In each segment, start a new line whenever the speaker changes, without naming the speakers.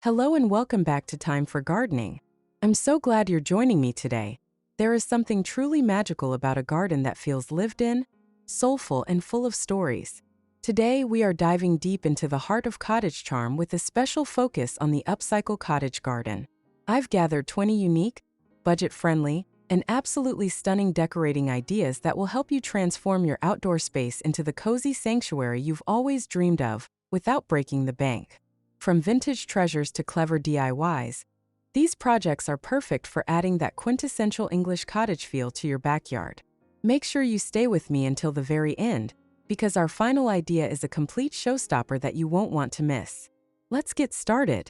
Hello and welcome back to Time for Gardening. I'm so glad you're joining me today. There is something truly magical about a garden that feels lived in, soulful, and full of stories. Today, we are diving deep into the heart of cottage charm with a special focus on the Upcycle cottage garden. I've gathered 20 unique, budget-friendly, and absolutely stunning decorating ideas that will help you transform your outdoor space into the cozy sanctuary you've always dreamed of, without breaking the bank. From vintage treasures to clever DIYs, these projects are perfect for adding that quintessential English cottage feel to your backyard. Make sure you stay with me until the very end, because our final idea is a complete showstopper that you won't want to miss. Let's get started.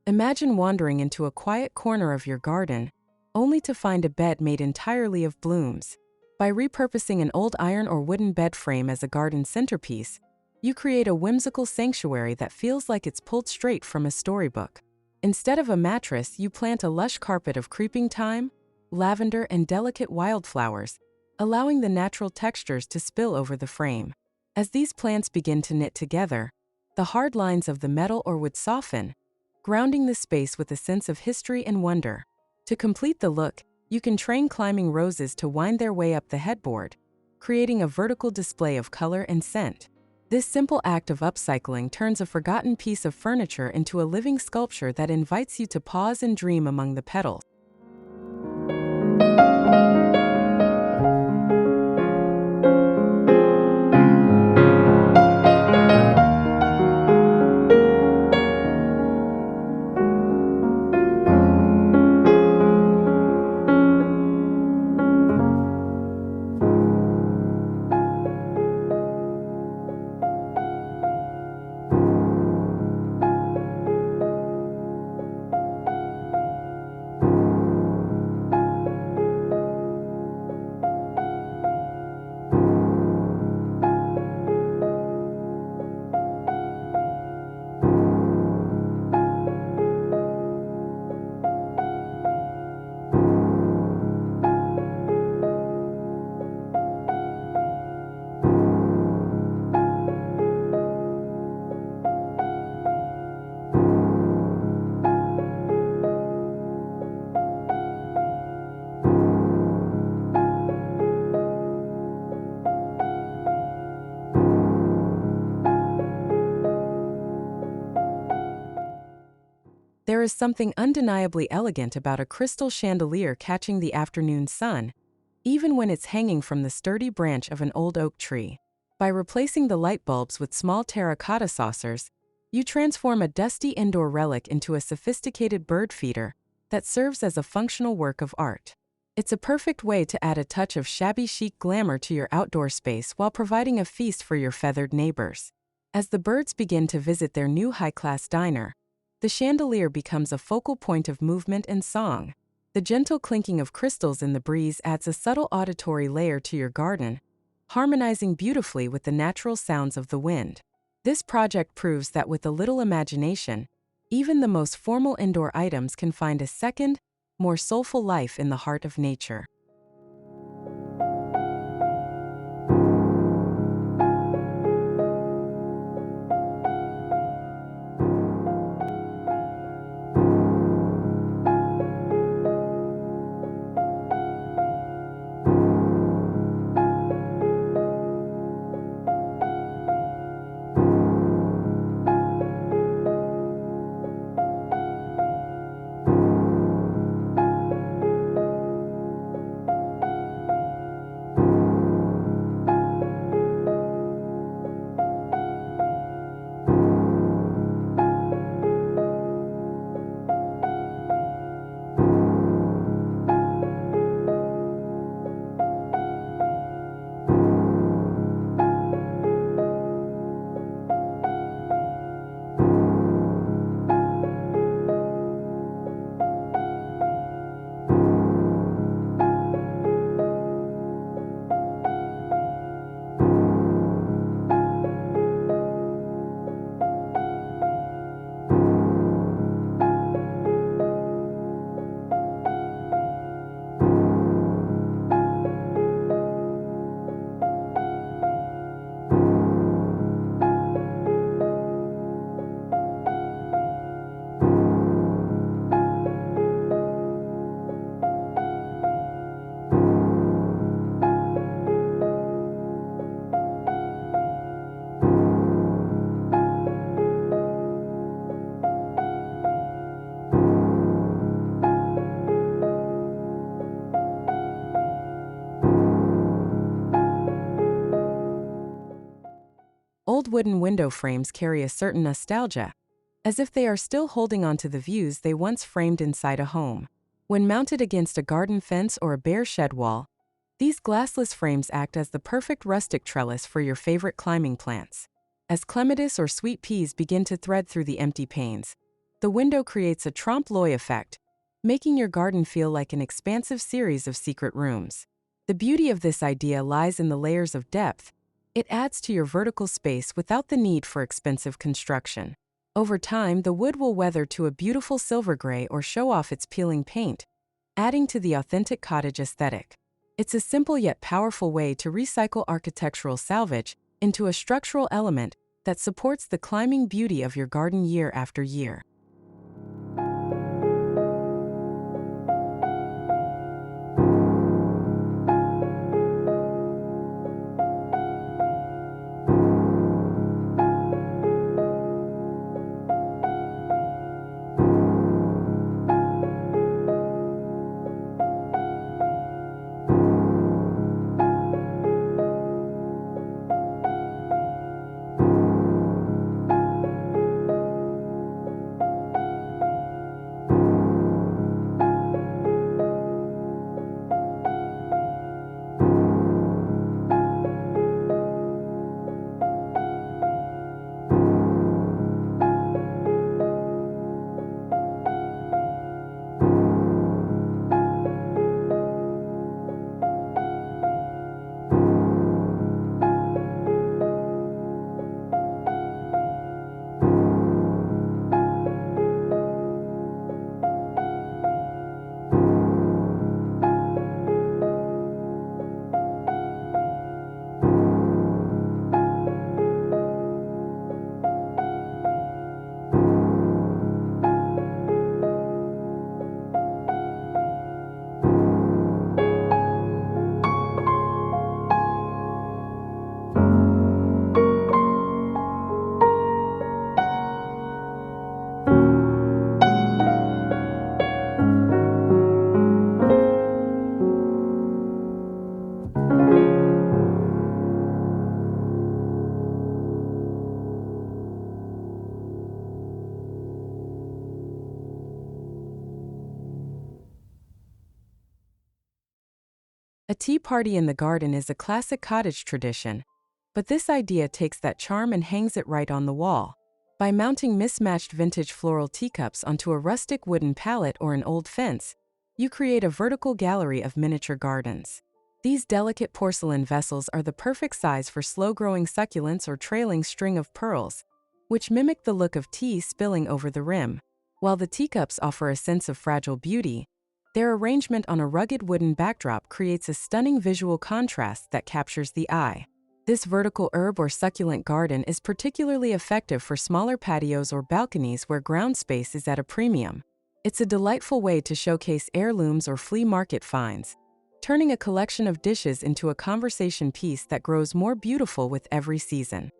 Imagine wandering into a quiet corner of your garden, only to find a bed made entirely of blooms. By repurposing an old iron or wooden bed frame as a garden centerpiece, you create a whimsical sanctuary that feels like it's pulled straight from a storybook. Instead of a mattress, you plant a lush carpet of creeping thyme, lavender, and delicate wildflowers, allowing the natural textures to spill over the frame. As these plants begin to knit together, the hard lines of the metal or wood soften, grounding the space with a sense of history and wonder. To complete the look, you can train climbing roses to wind their way up the headboard, creating a vertical display of color and scent. This simple act of upcycling turns a forgotten piece of furniture into a living sculpture that invites you to pause and dream among the petals. There is something undeniably elegant about a crystal chandelier catching the afternoon sun, even when it's hanging from the sturdy branch of an old oak tree. By replacing the light bulbs with small terracotta saucers, you transform a dusty indoor relic into a sophisticated bird feeder that serves as a functional work of art. It's a perfect way to add a touch of shabby chic glamour to your outdoor space while providing a feast for your feathered neighbors. As the birds begin to visit their new high-class diner, the chandelier becomes a focal point of movement and song. The gentle clinking of crystals in the breeze adds a subtle auditory layer to your garden, harmonizing beautifully with the natural sounds of the wind. This project proves that with a little imagination, even the most formal indoor items can find a second, more soulful life in the heart of nature. Old wooden window frames carry a certain nostalgia, as if they are still holding on to the views they once framed inside a home. When mounted against a garden fence or a bare shed wall, these glassless frames act as the perfect rustic trellis for your favorite climbing plants. As clematis or sweet peas begin to thread through the empty panes, the window creates a trompe-l'oeil effect, making your garden feel like an expansive series of secret rooms. The beauty of this idea lies in the layers of depth. It adds to your vertical space without the need for expensive construction. Over time, the wood will weather to a beautiful silver gray or show off its peeling paint, adding to the authentic cottage aesthetic. It's a simple yet powerful way to recycle architectural salvage into a structural element that supports the climbing beauty of your garden year after year. A tea party in the garden is a classic cottage tradition, but this idea takes that charm and hangs it right on the wall. By mounting mismatched vintage floral teacups onto a rustic wooden pallet or an old fence, you create a vertical gallery of miniature gardens. These delicate porcelain vessels are the perfect size for slow-growing succulents or trailing string of pearls, which mimic the look of tea spilling over the rim. While the teacups offer a sense of fragile beauty, their arrangement on a rugged wooden backdrop creates a stunning visual contrast that captures the eye. This vertical herb or succulent garden is particularly effective for smaller patios or balconies where ground space is at a premium. It's a delightful way to showcase heirlooms or flea market finds, turning a collection of dishes into a conversation piece that grows more beautiful with every season.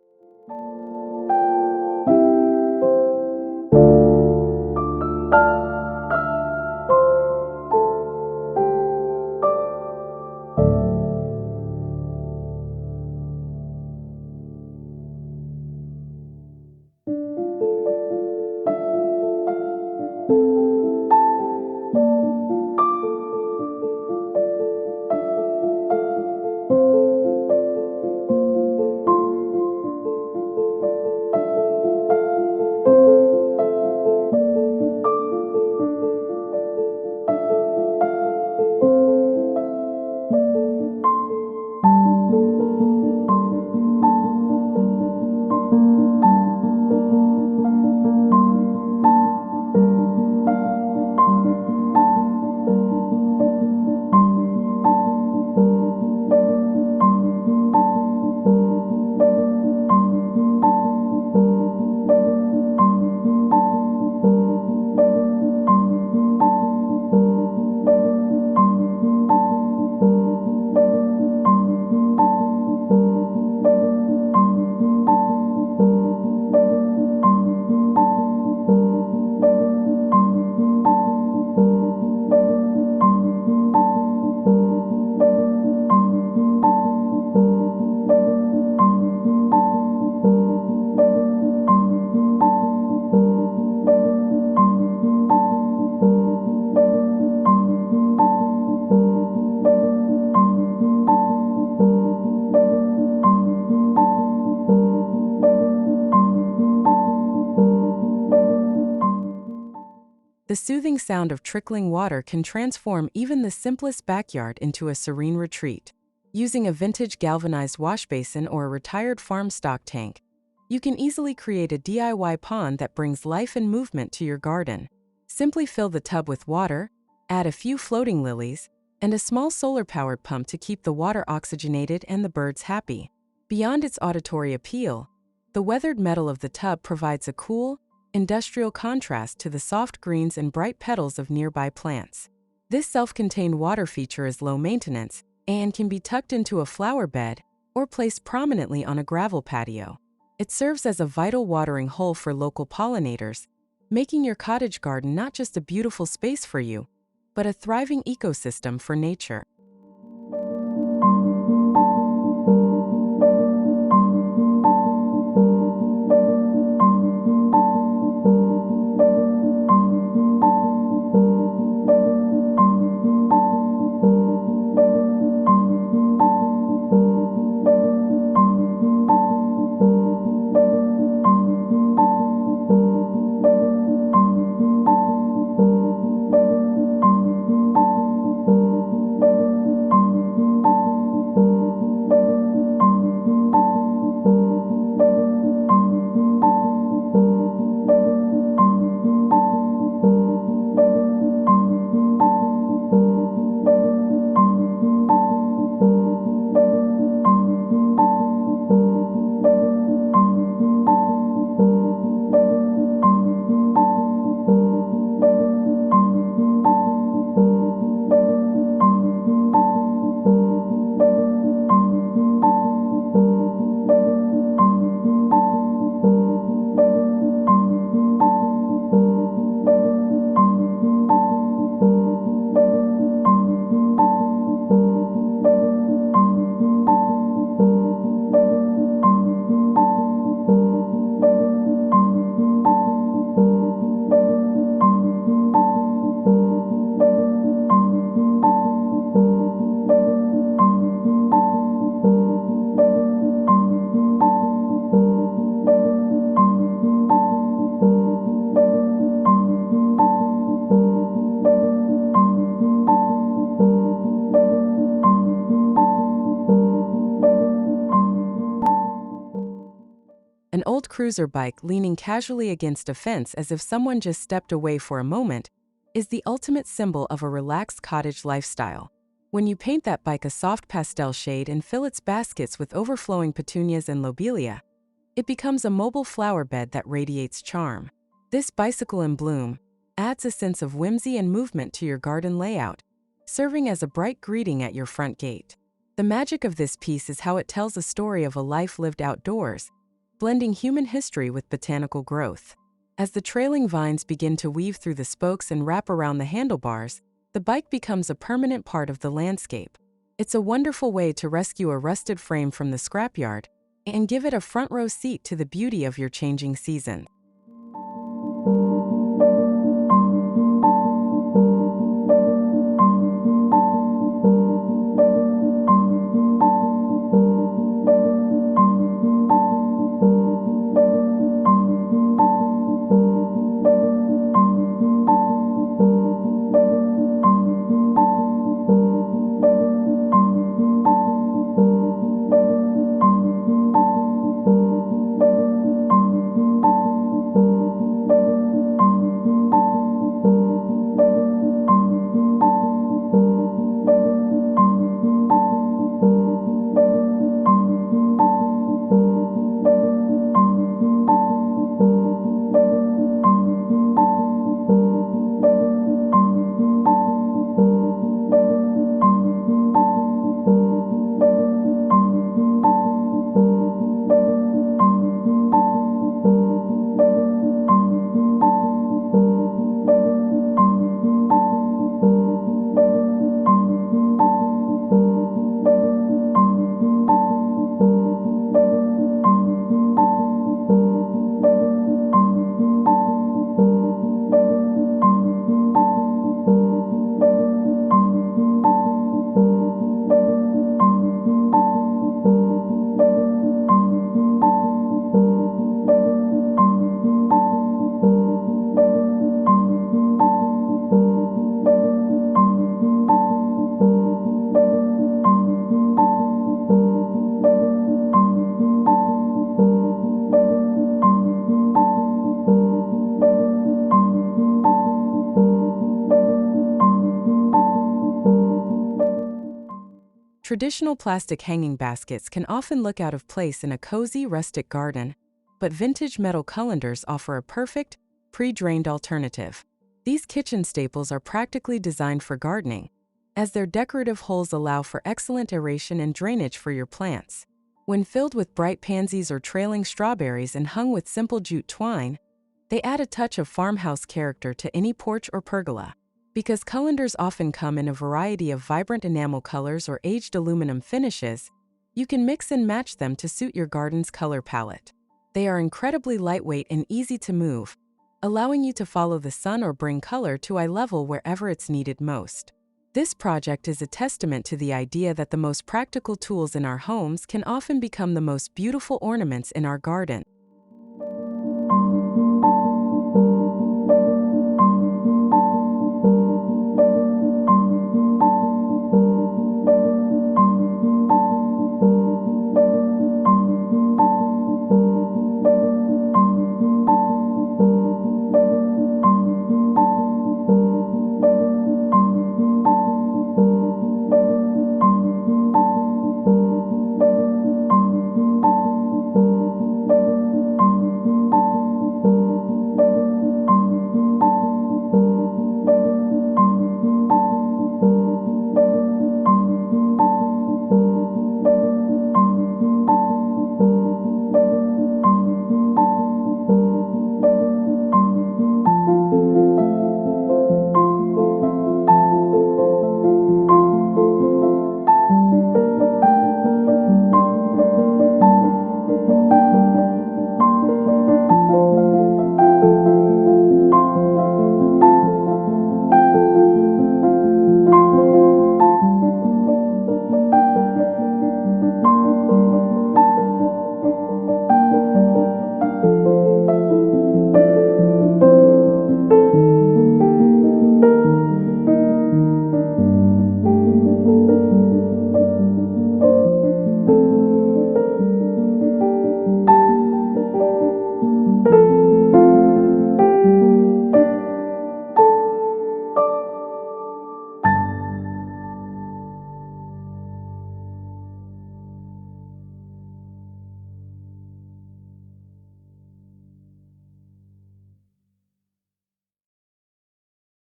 The soothing sound of trickling water can transform even the simplest backyard into a serene retreat. Using a vintage galvanized washbasin or a retired farm stock tank, you can easily create a DIY pond that brings life and movement to your garden. Simply fill the tub with water, add a few floating lilies, and a small solar-powered pump to keep the water oxygenated and the birds happy. Beyond its auditory appeal, the weathered metal of the tub provides a cool, industrial contrast to the soft greens and bright petals of nearby plants. This self-contained water feature is low maintenance and can be tucked into a flower bed or placed prominently on a gravel patio. It serves as a vital watering hole for local pollinators, making your cottage garden not just a beautiful space for you, but a thriving ecosystem for nature. An old cruiser bike leaning casually against a fence as if someone just stepped away for a moment is the ultimate symbol of a relaxed cottage lifestyle. When you paint that bike a soft pastel shade and fill its baskets with overflowing petunias and lobelia, it becomes a mobile flower bed that radiates charm. This bicycle in bloom adds a sense of whimsy and movement to your garden layout, serving as a bright greeting at your front gate. The magic of this piece is how it tells a story of a life lived outdoors, blending human history with botanical growth. As the trailing vines begin to weave through the spokes and wrap around the handlebars, the bike becomes a permanent part of the landscape. It's a wonderful way to rescue a rusted frame from the scrapyard and give it a front row seat to the beauty of your changing season. Traditional plastic hanging baskets can often look out of place in a cozy, rustic garden, but vintage metal colanders offer a perfect, pre-drained alternative. These kitchen staples are practically designed for gardening, as their decorative holes allow for excellent aeration and drainage for your plants. When filled with bright pansies or trailing strawberries and hung with simple jute twine, they add a touch of farmhouse character to any porch or pergola. Because colanders often come in a variety of vibrant enamel colors or aged aluminum finishes, you can mix and match them to suit your garden's color palette. They are incredibly lightweight and easy to move, allowing you to follow the sun or bring color to eye level wherever it's needed most. This project is a testament to the idea that the most practical tools in our homes can often become the most beautiful ornaments in our garden.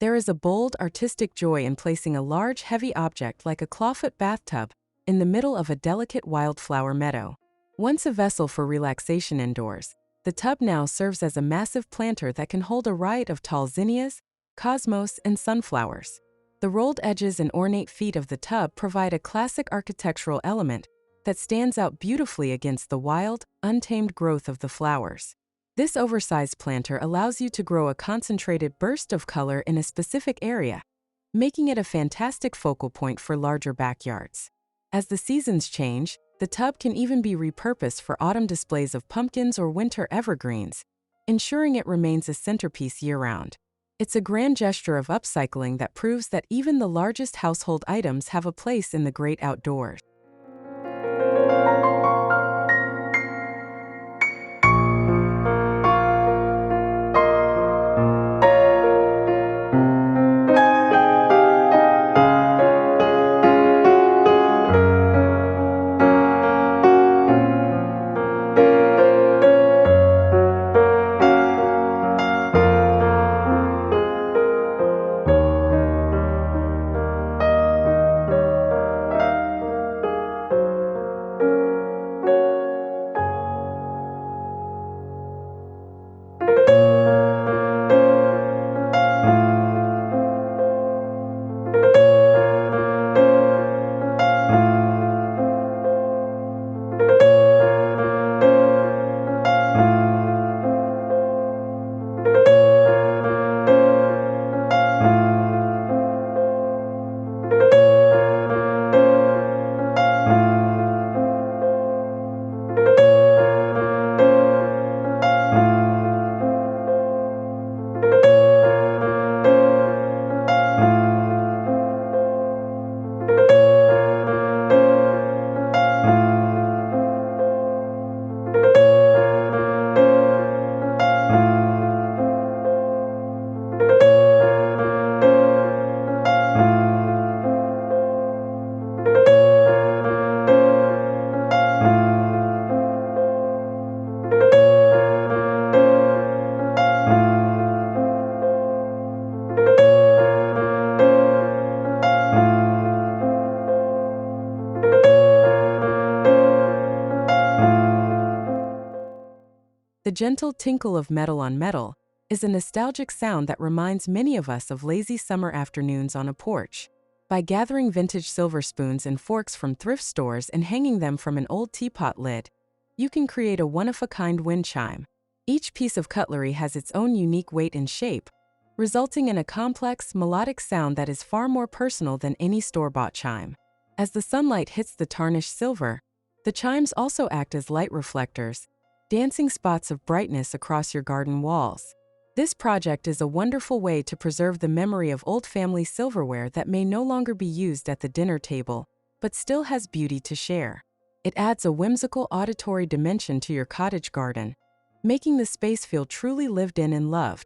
There is a bold, artistic joy in placing a large, heavy object like a clawfoot bathtub in the middle of a delicate wildflower meadow. Once a vessel for relaxation indoors, the tub now serves as a massive planter that can hold a riot of tall zinnias, cosmos, and sunflowers. The rolled edges and ornate feet of the tub provide a classic architectural element that stands out beautifully against the wild, untamed growth of the flowers. This oversized planter allows you to grow a concentrated burst of color in a specific area, making it a fantastic focal point for larger backyards. As the seasons change, the tub can even be repurposed for autumn displays of pumpkins or winter evergreens, ensuring it remains a centerpiece year-round. It's a grand gesture of upcycling that proves that even the largest household items have a place in the great outdoors. The gentle tinkle of metal on metal is a nostalgic sound that reminds many of us of lazy summer afternoons on a porch. By gathering vintage silver spoons and forks from thrift stores and hanging them from an old teapot lid, you can create a one-of-a-kind wind chime. Each piece of cutlery has its own unique weight and shape, resulting in a complex, melodic sound that is far more personal than any store-bought chime. As the sunlight hits the tarnished silver, the chimes also act as light reflectors, dancing spots of brightness across your garden walls. This project is a wonderful way to preserve the memory of old family silverware that may no longer be used at the dinner table, but still has beauty to share. It adds a whimsical auditory dimension to your cottage garden, making the space feel truly lived in and loved.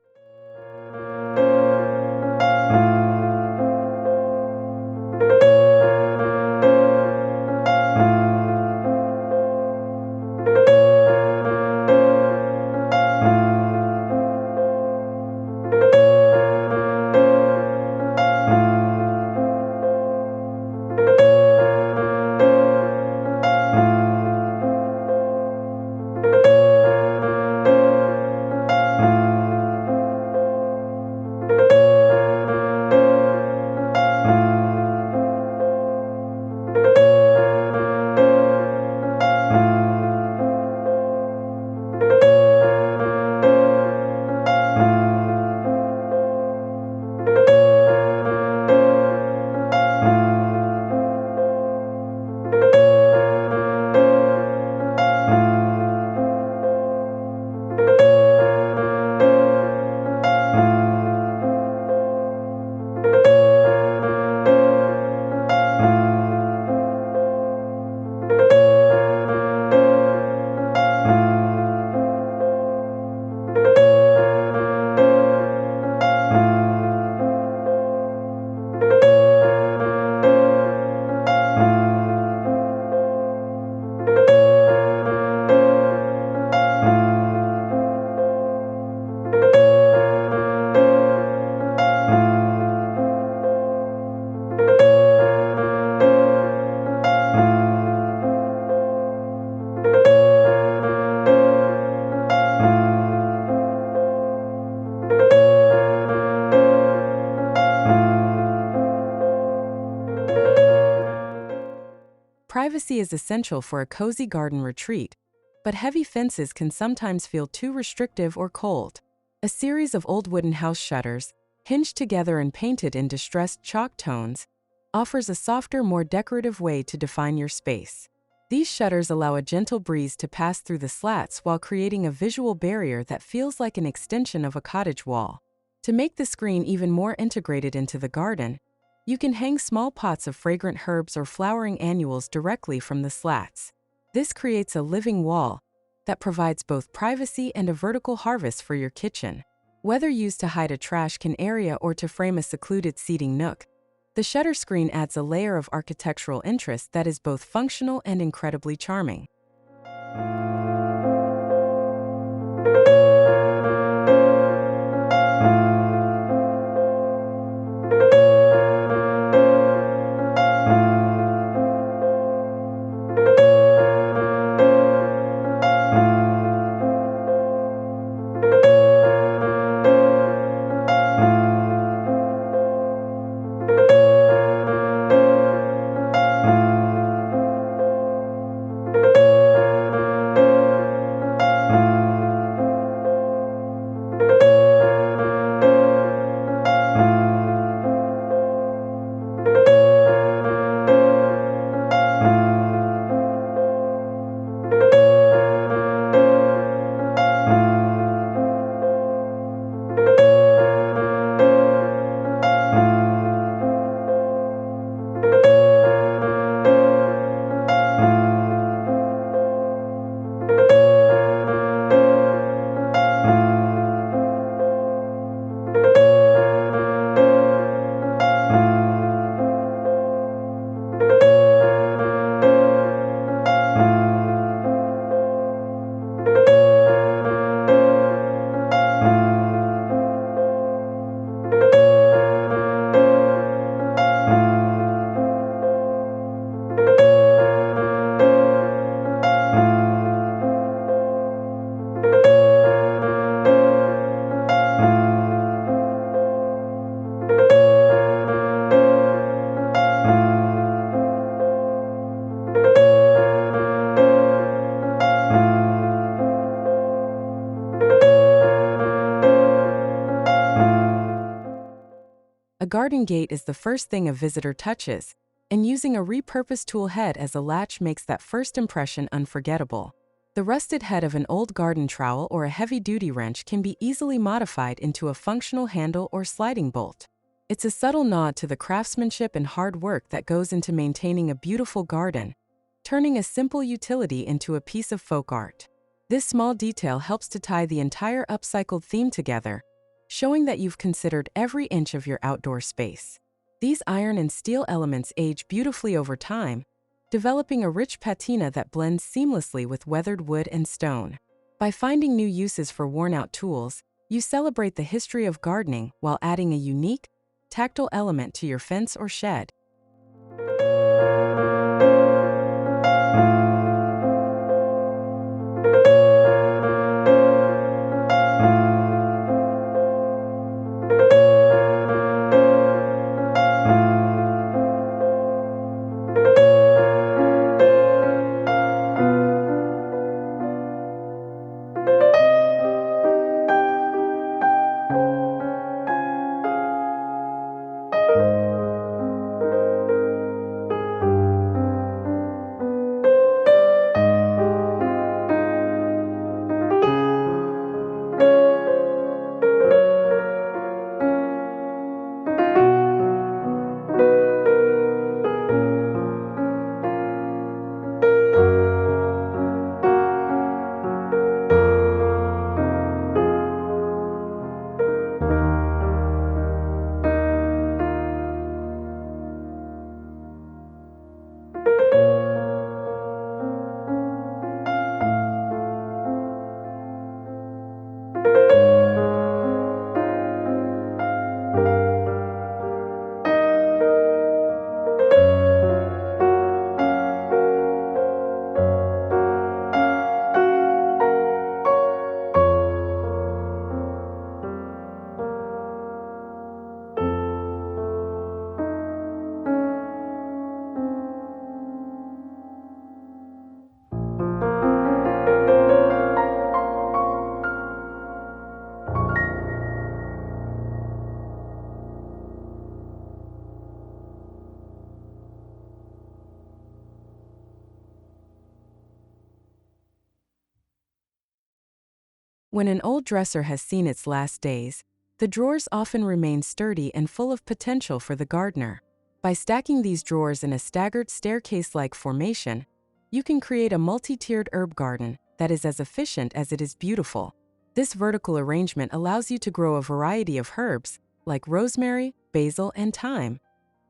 Privacy is essential for a cozy garden retreat, but heavy fences can sometimes feel too restrictive or cold. A series of old wooden house shutters, hinged together and painted in distressed chalk tones, offers a softer, more decorative way to define your space. These shutters allow a gentle breeze to pass through the slats while creating a visual barrier that feels like an extension of a cottage wall. To make the screen even more integrated into the garden, you can hang small pots of fragrant herbs or flowering annuals directly from the slats. This creates a living wall that provides both privacy and a vertical harvest for your kitchen. Whether used to hide a trash can area or to frame a secluded seating nook, the shutter screen adds a layer of architectural interest that is both functional and incredibly charming. garden gate is the first thing a visitor touches, and using a repurposed tool head as a latch makes that first impression unforgettable. The rusted head of an old garden trowel or a heavy-duty wrench can be easily modified into a functional handle or sliding bolt. It's a subtle nod to the craftsmanship and hard work that goes into maintaining a beautiful garden, turning a simple utility into a piece of folk art. This small detail helps to tie the entire upcycled theme together, showing that you've considered every inch of your outdoor space. These iron and steel elements age beautifully over time, developing a rich patina that blends seamlessly with weathered wood and stone. By finding new uses for worn-out tools, you celebrate the history of gardening while adding a unique, tactile element to your fence or shed. When an old dresser has seen its last days, the drawers often remain sturdy and full of potential for the gardener. By stacking these drawers in a staggered staircase-like formation, you can create a multi-tiered herb garden that is as efficient as it is beautiful. This vertical arrangement allows you to grow a variety of herbs, like rosemary, basil, and thyme,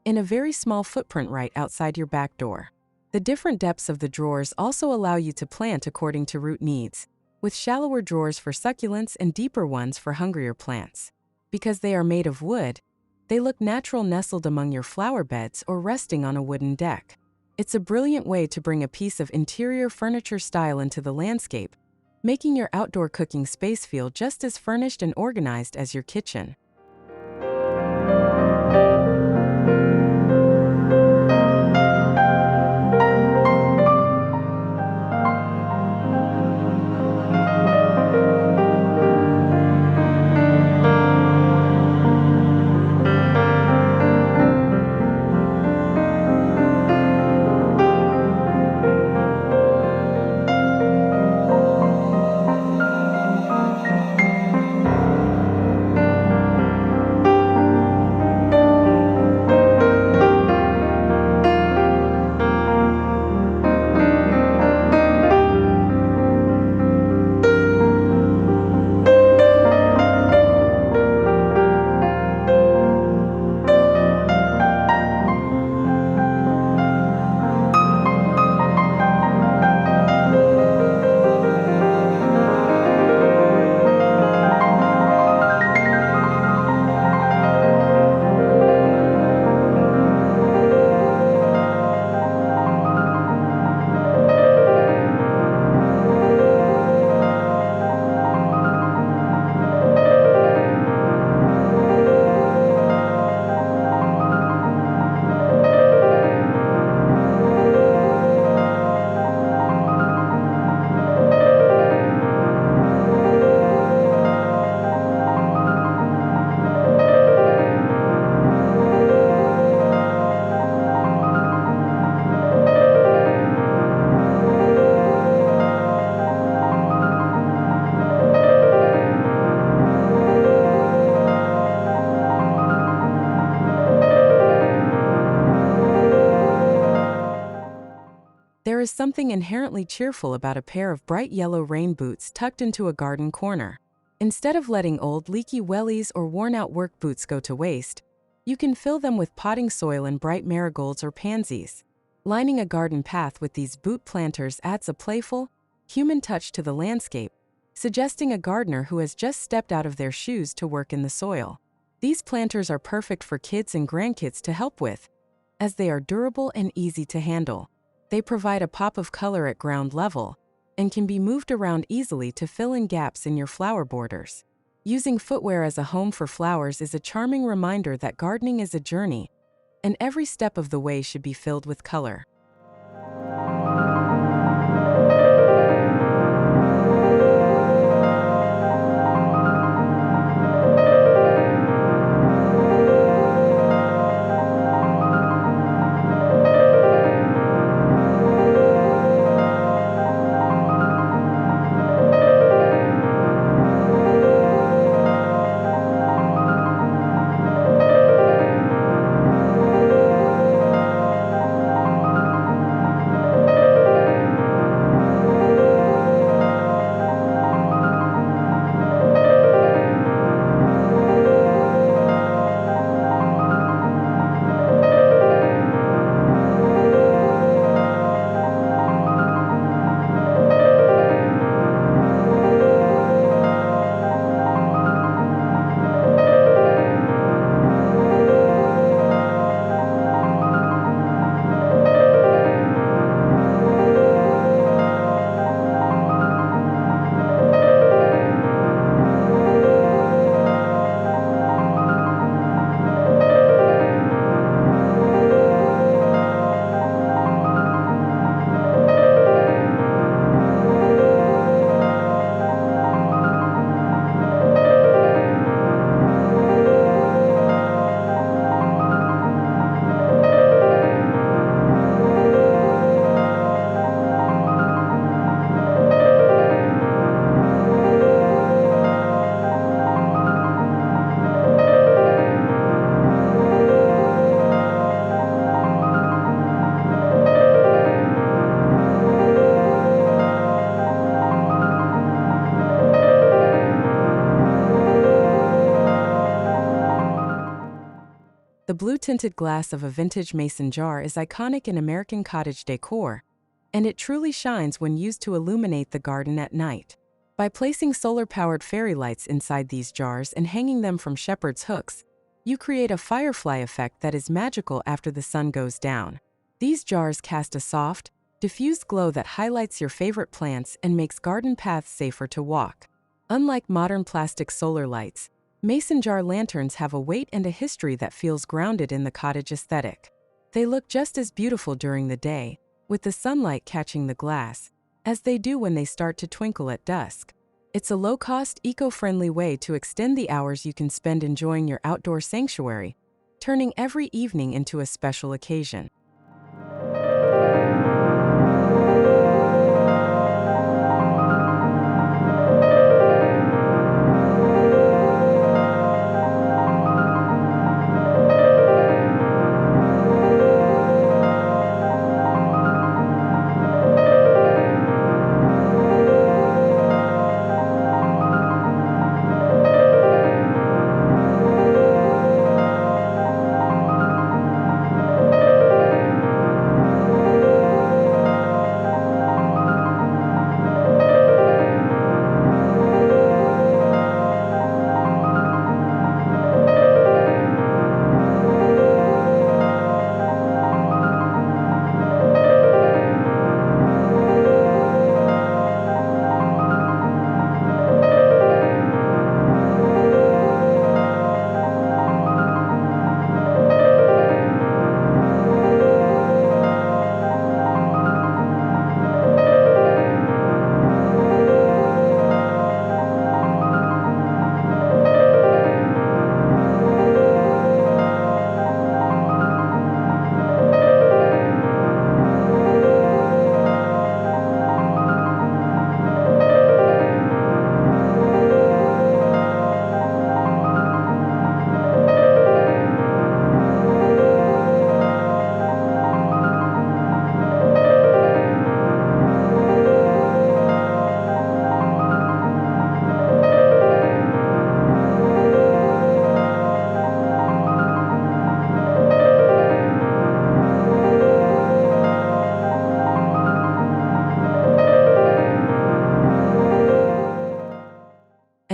in a very small footprint right outside your back door. The different depths of the drawers also allow you to plant according to root needs, with shallower drawers for succulents and deeper ones for hungrier plants. Because they are made of wood, they look natural nestled among your flower beds or resting on a wooden deck. It's a brilliant way to bring a piece of interior furniture style into the landscape, making your outdoor cooking space feel just as furnished and organized as your kitchen. is something inherently cheerful about a pair of bright yellow rain boots tucked into a garden corner. Instead of letting old leaky wellies or worn-out work boots go to waste, you can fill them with potting soil and bright marigolds or pansies. Lining a garden path with these boot planters adds a playful, human touch to the landscape, suggesting a gardener who has just stepped out of their shoes to work in the soil. These planters are perfect for kids and grandkids to help with, as they are durable and easy to handle. They provide a pop of color at ground level and can be moved around easily to fill in gaps in your flower borders. Using footwear as a home for flowers is a charming reminder that gardening is a journey, and every step of the way should be filled with color. The blue-tinted glass of a vintage mason jar is iconic in American cottage decor, and it truly shines when used to illuminate the garden at night. By placing solar-powered fairy lights inside these jars and hanging them from shepherd's hooks, you create a firefly effect that is magical after the sun goes down. These jars cast a soft, diffused glow that highlights your favorite plants and makes garden paths safer to walk. Unlike modern plastic solar lights, mason jar lanterns have a weight and a history that feels grounded in the cottage aesthetic. They look just as beautiful during the day, with the sunlight catching the glass, as they do when they start to twinkle at dusk. It's a low-cost, eco-friendly way to extend the hours you can spend enjoying your outdoor sanctuary, turning every evening into a special occasion.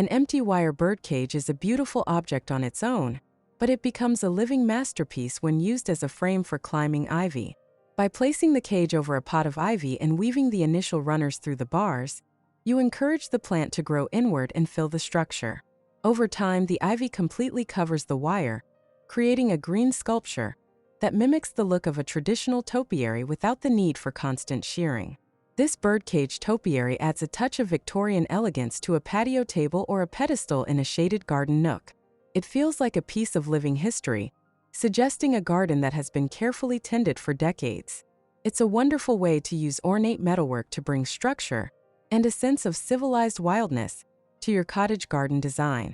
An empty wire birdcage is a beautiful object on its own, but it becomes a living masterpiece when used as a frame for climbing ivy. By placing the cage over a pot of ivy and weaving the initial runners through the bars, you encourage the plant to grow inward and fill the structure. Over time, the ivy completely covers the wire, creating a green sculpture that mimics the look of a traditional topiary without the need for constant shearing. This birdcage topiary adds a touch of Victorian elegance to a patio table or a pedestal in a shaded garden nook. It feels like a piece of living history, suggesting a garden that has been carefully tended for decades. It's a wonderful way to use ornate metalwork to bring structure and a sense of civilized wildness to your cottage garden design.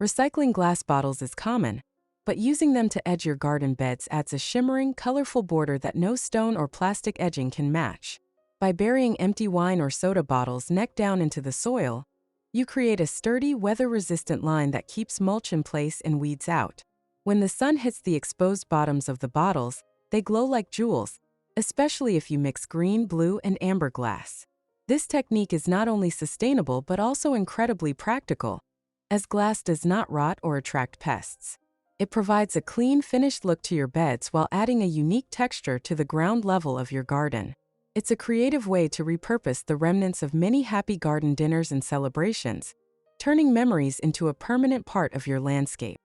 Recycling glass bottles is common, but using them to edge your garden beds adds a shimmering, colorful border that no stone or plastic edging can match. By burying empty wine or soda bottles neck down into the soil, you create a sturdy, weather-resistant line that keeps mulch in place and weeds out. When the sun hits the exposed bottoms of the bottles, they glow like jewels, especially if you mix green, blue, and amber glass. This technique is not only sustainable but also incredibly practical, as glass does not rot or attract pests. It provides a clean, finished look to your beds while adding a unique texture to the ground level of your garden. It's a creative way to repurpose the remnants of many happy garden dinners and celebrations, turning memories into a permanent part of your landscape.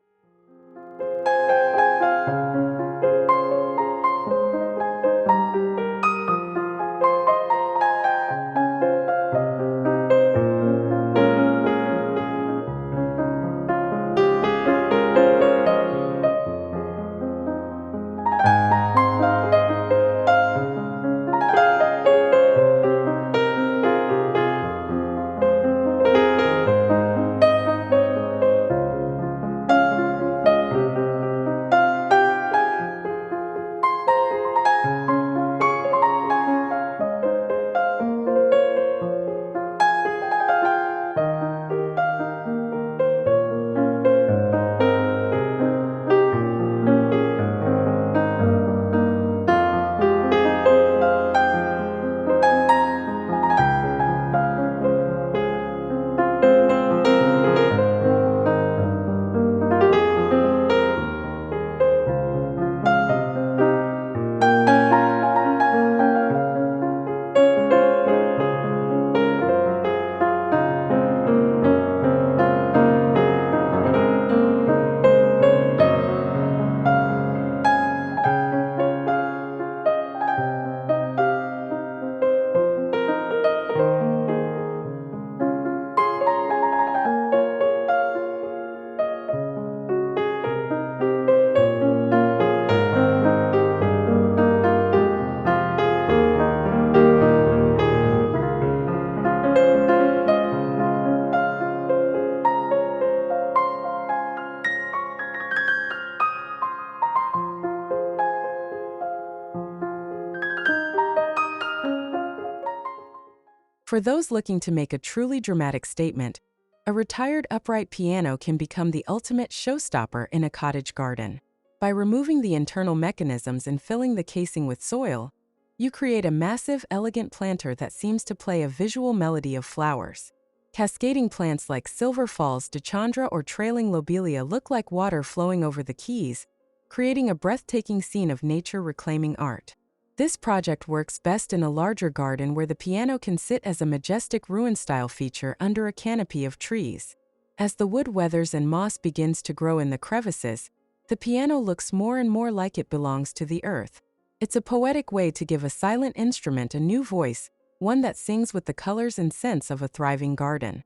For those looking to make a truly dramatic statement, a retired upright piano can become the ultimate showstopper in a cottage garden. By removing the internal mechanisms and filling the casing with soil, you create a massive, elegant planter that seems to play a visual melody of flowers. Cascading plants like silver falls, dechandra, or trailing lobelia look like water flowing over the keys, creating a breathtaking scene of nature reclaiming art. This project works best in a larger garden where the piano can sit as a majestic ruin-style feature under a canopy of trees. As the wood weathers and moss begins to grow in the crevices, the piano looks more and more like it belongs to the earth. It's a poetic way to give a silent instrument a new voice, one that sings with the colors and scents of a thriving garden.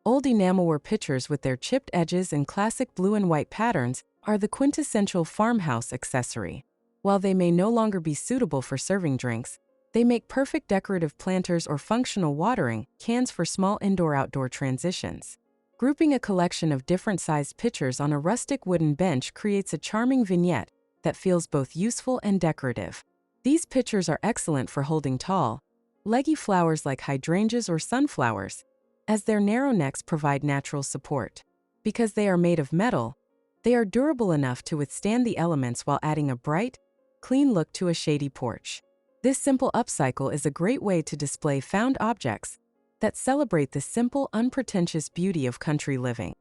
Old enamelware pitchers with their chipped edges and classic blue and white patterns are the quintessential farmhouse accessory. While they may no longer be suitable for serving drinks, they make perfect decorative planters or functional watering cans for small indoor-outdoor transitions. Grouping a collection of different-sized pitchers on a rustic wooden bench creates a charming vignette that feels both useful and decorative. These pitchers are excellent for holding tall, leggy flowers like hydrangeas or sunflowers, as their narrow necks provide natural support. Because they are made of metal, they are durable enough to withstand the elements while adding a bright, clean look to a shady porch. This simple upcycle is a great way to display found objects that celebrate the simple, unpretentious beauty of country living.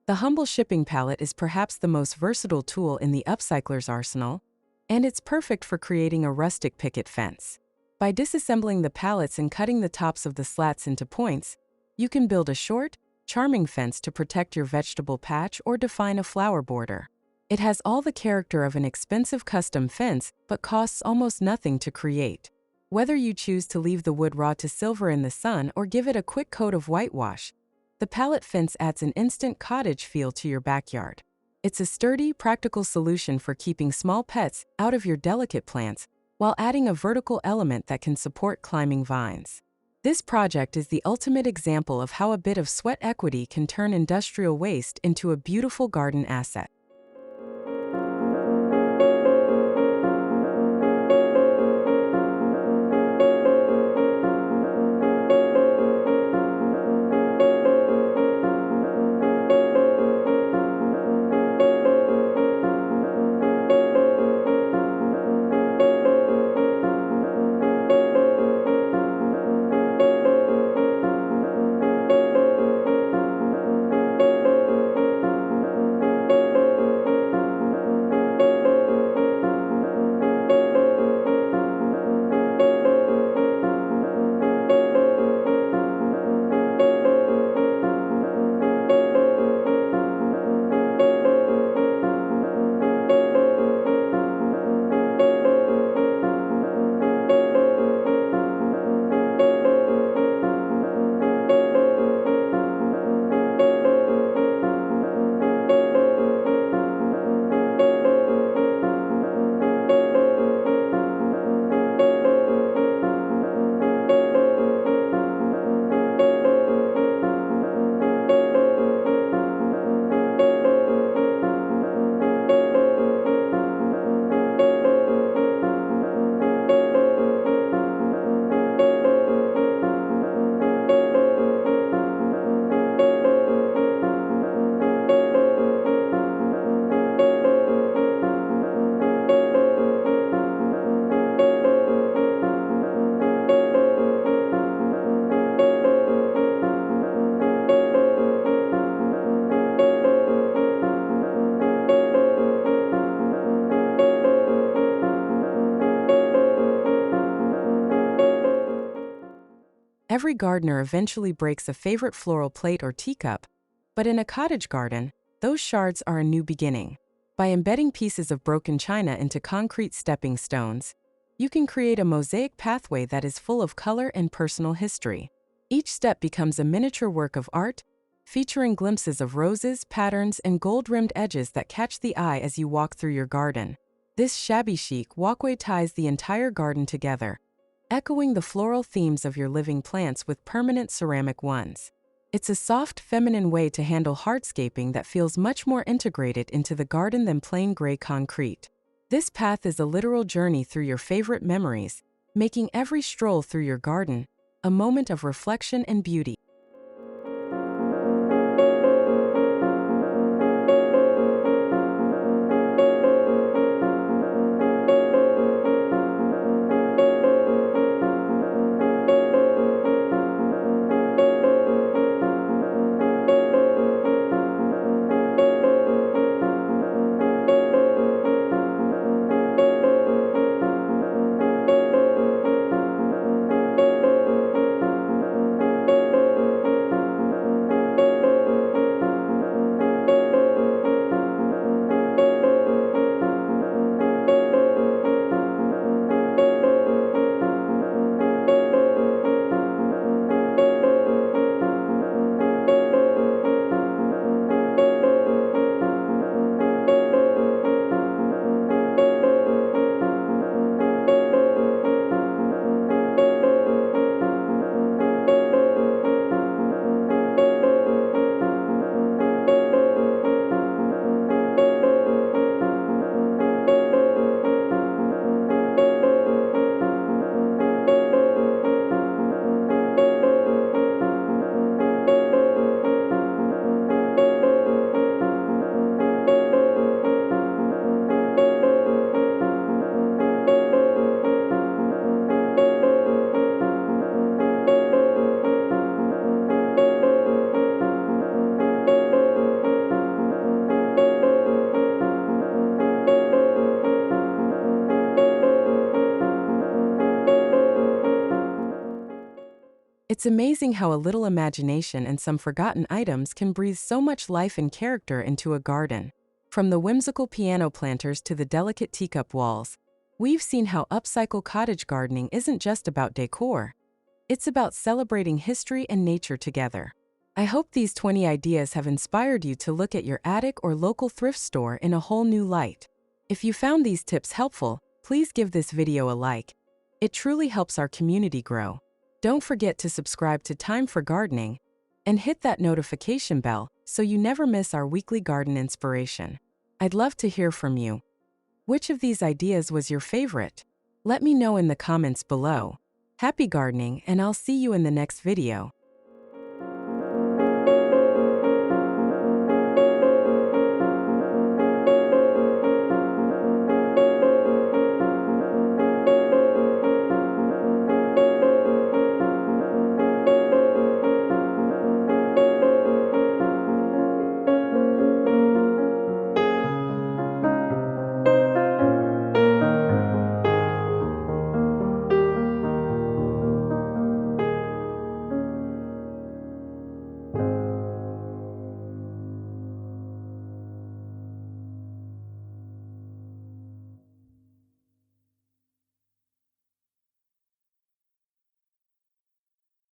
The humble shipping pallet is perhaps the most versatile tool in the upcycler's arsenal, and it's perfect for creating a rustic picket fence. By disassembling the pallets and cutting the tops of the slats into points, you can build a short, charming fence to protect your vegetable patch or define a flower border. It has all the character of an expensive custom fence but costs almost nothing to create. Whether you choose to leave the wood raw to silver in the sun or give it a quick coat of whitewash, the pallet fence adds an instant cottage feel to your backyard. It's a sturdy, practical solution for keeping small pets out of your delicate plants while adding a vertical element that can support climbing vines. This project is the ultimate example of how a bit of sweat equity can turn industrial waste into a beautiful garden asset. Every gardener eventually breaks a favorite floral plate or teacup, but in a cottage garden, those shards are a new beginning. By embedding pieces of broken china into concrete stepping stones, you can create a mosaic pathway that is full of color and personal history. Each step becomes a miniature work of art, featuring glimpses of roses, patterns, and gold-rimmed edges that catch the eye as you walk through your garden. This shabby chic walkway ties the entire garden together, echoing the floral themes of your living plants with permanent ceramic ones. It's a soft, feminine way to handle hardscaping that feels much more integrated into the garden than plain gray concrete. This path is a literal journey through your favorite memories, making every stroll through your garden a moment of reflection and beauty. It's amazing how a little imagination and some forgotten items can breathe so much life and character into a garden. From the whimsical piano planters to the delicate teacup walls, we've seen how upcycle cottage gardening isn't just about decor. It's about celebrating history and nature together. I hope these 20 ideas have inspired you to look at your attic or local thrift store in a whole new light. If you found these tips helpful, please give this video a like. It truly helps our community grow. Don't forget to subscribe to Time for Gardening and hit that notification bell so you never miss our weekly garden inspiration. I'd love to hear from you. Which of these ideas was your favorite? Let me know in the comments below. Happy gardening, and I'll see you in the next video.